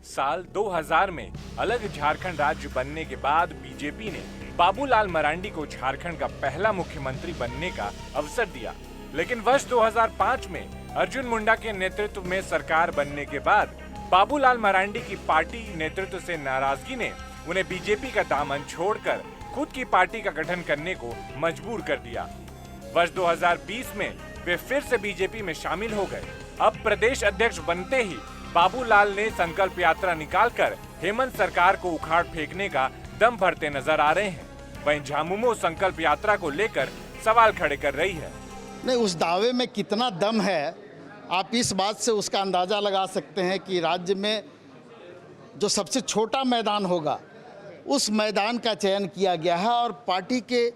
साल 2000 में अलग झारखंड राज्य बनने के बाद बीजेपी ने बाबूलाल मरांडी को झारखंड का पहला मुख्यमंत्री बनने का अवसर दिया। लेकिन वर्ष 2005 में अर्जुन मुंडा के नेतृत्व में सरकार बनने के बाद बाबूलाल मरांडी की पार्टी नेतृत्व से नाराजगी ने उन्हें बीजेपी का दामन छोड़कर खुद की पार्टी का गठन करने को मजबूर कर दिया। वर्ष 2020 में वे फिर से बीजेपी में शामिल हो गए। अब प्रदेश अध्यक्ष बनते ही बाबूलाल ने संकल्प यात्रा निकालकर हेमंत सरकार को उखाड़ फेंकने का दम भरते नजर आ रहे हैं। वहीं झामुमो संकल्प यात्रा को लेकर सवाल खड़े कर रही है। नहीं, उस दावे में कितना दम है आप इस बात से उसका अंदाज़ा लगा सकते हैं कि राज्य में जो सबसे छोटा मैदान होगा उस मैदान का चयन किया गया है और पार्टी के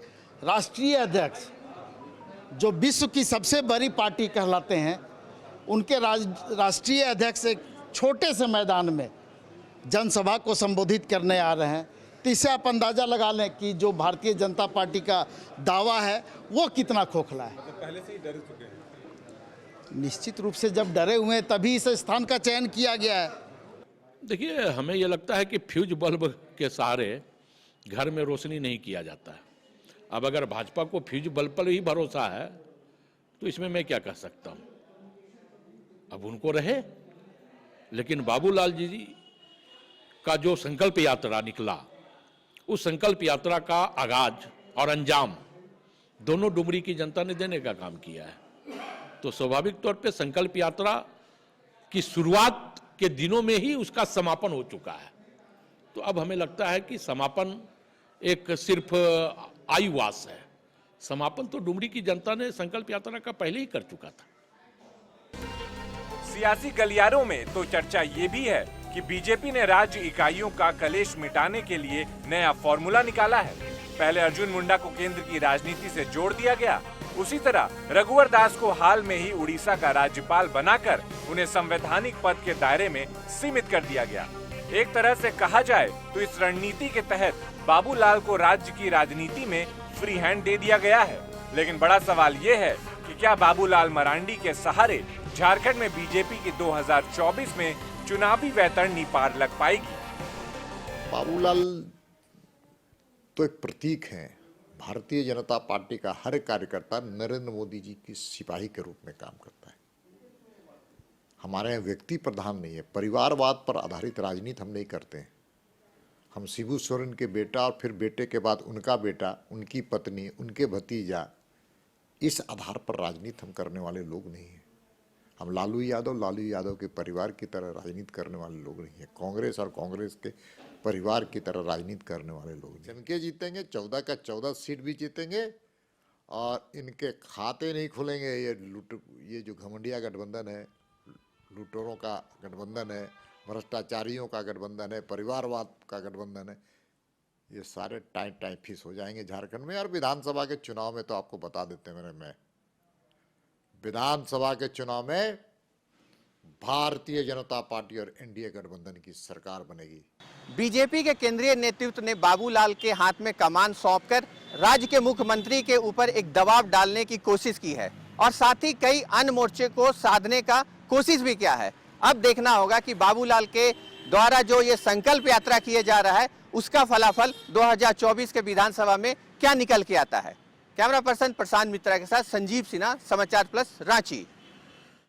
राष्ट्रीय अध्यक्ष जो विश्व की सबसे बड़ी पार्टी कहलाते हैं उनके राष्ट्रीय अध्यक्ष एक छोटे से मैदान में जनसभा को संबोधित करने आ रहे हैं। तो इससे आप अंदाज़ा लगा लें कि जो भारतीय जनता पार्टी का दावा है वो कितना खोखला है। तो पहले से ही डर चुके हैं। निश्चित रूप से जब डरे हुए हैं तभी इस स्थान का चयन किया गया है। देखिए, हमें यह लगता है कि फ्यूज बल्ब के सहारे घर में रोशनी नहीं किया जाता है। अब अगर भाजपा को फ्यूज बल्ब पर ही भरोसा है तो इसमें मैं क्या कह सकता हूं। अब उनको रहे, लेकिन बाबूलाल जी का जो संकल्प यात्रा निकला, उस संकल्प यात्रा का आगाज और अंजाम दोनों डुमरी की जनता ने देने का काम किया है। तो स्वाभाविक तौर पे संकल्प यात्रा की शुरुआत के दिनों में ही उसका समापन हो चुका है। तो अब हमें लगता है कि समापन एक सिर्फ आयुवास है। समापन तो डुमरी की जनता ने संकल्प यात्रा का पहले ही कर चुका था। सियासी गलियारों में तो चर्चा ये भी है कि बीजेपी ने राज्य इकाइयों का कलेश मिटाने के लिए नया फॉर्मूला निकाला है। पहले अर्जुन मुंडा को केंद्र की राजनीति से जोड़ दिया गया, उसी तरह रघुवर दास को हाल में ही उड़ीसा का राज्यपाल बनाकर उन्हें संवैधानिक पद के दायरे में सीमित कर दिया गया। एक तरह से कहा जाए तो इस रणनीति के तहत बाबूलाल को राज्य की राजनीति में फ्री हैंड दे दिया गया है। लेकिन बड़ा सवाल ये है कि क्या बाबूलाल मरांडी के सहारे झारखंड में बीजेपी की 2024 में चुनावी वैतरणी पार लग पाएगी। बाबूलाल तो एक प्रतीक है। भारतीय जनता पार्टी का हर कार्यकर्ता नरेंद्र मोदी जी की सिपाही के रूप में काम करता है। हमारे यहाँ व्यक्ति प्रधान नहीं है, परिवारवाद पर आधारित राजनीति हम नहीं करते हैं। हम शिबू सोरेन के बेटा और फिर बेटे के बाद उनका बेटा, उनकी पत्नी, उनके भतीजा, इस आधार पर राजनीति हम करने वाले लोग नहीं हैं। हम लालू यादव के परिवार की तरह राजनीति करने वाले लोग नहीं हैं। कांग्रेस और कांग्रेस के परिवार की तरह राजनीति करने वाले लोग जन के जीतेंगे, 14 का 14 सीट भी जीतेंगे और इनके खाते नहीं खुलेंगे। ये जो घमंडिया गठबंधन है, लुटेरों का गठबंधन है, भ्रष्टाचारियों का गठबंधन है, परिवारवाद का गठबंधन है, ये सारे टाइम फिस हो जाएंगे झारखंड में। और विधानसभा के चुनाव में तो आपको बता देते हैं विधानसभा के चुनाव में भारतीय जनता पार्टी और एनडीए गठबंधन की सरकार बनेगी। बीजेपी के केंद्रीय नेतृत्व ने बाबूलाल के हाथ में कमान सौंपकर राज्य के मुख्यमंत्री के ऊपर एक दबाव डालने की कोशिश की है और साथ ही कई अन्य मोर्चे को साधने का कोशिश भी किया है। अब देखना होगा कि बाबूलाल के द्वारा जो ये संकल्प यात्रा किया जा रहा है उसका फलाफल 2024 के विधानसभा में क्या निकल के आता है। कैमरा पर्सन प्रशांत मित्रा के साथ संजीव सिन्हा, समाचार प्लस, रांची।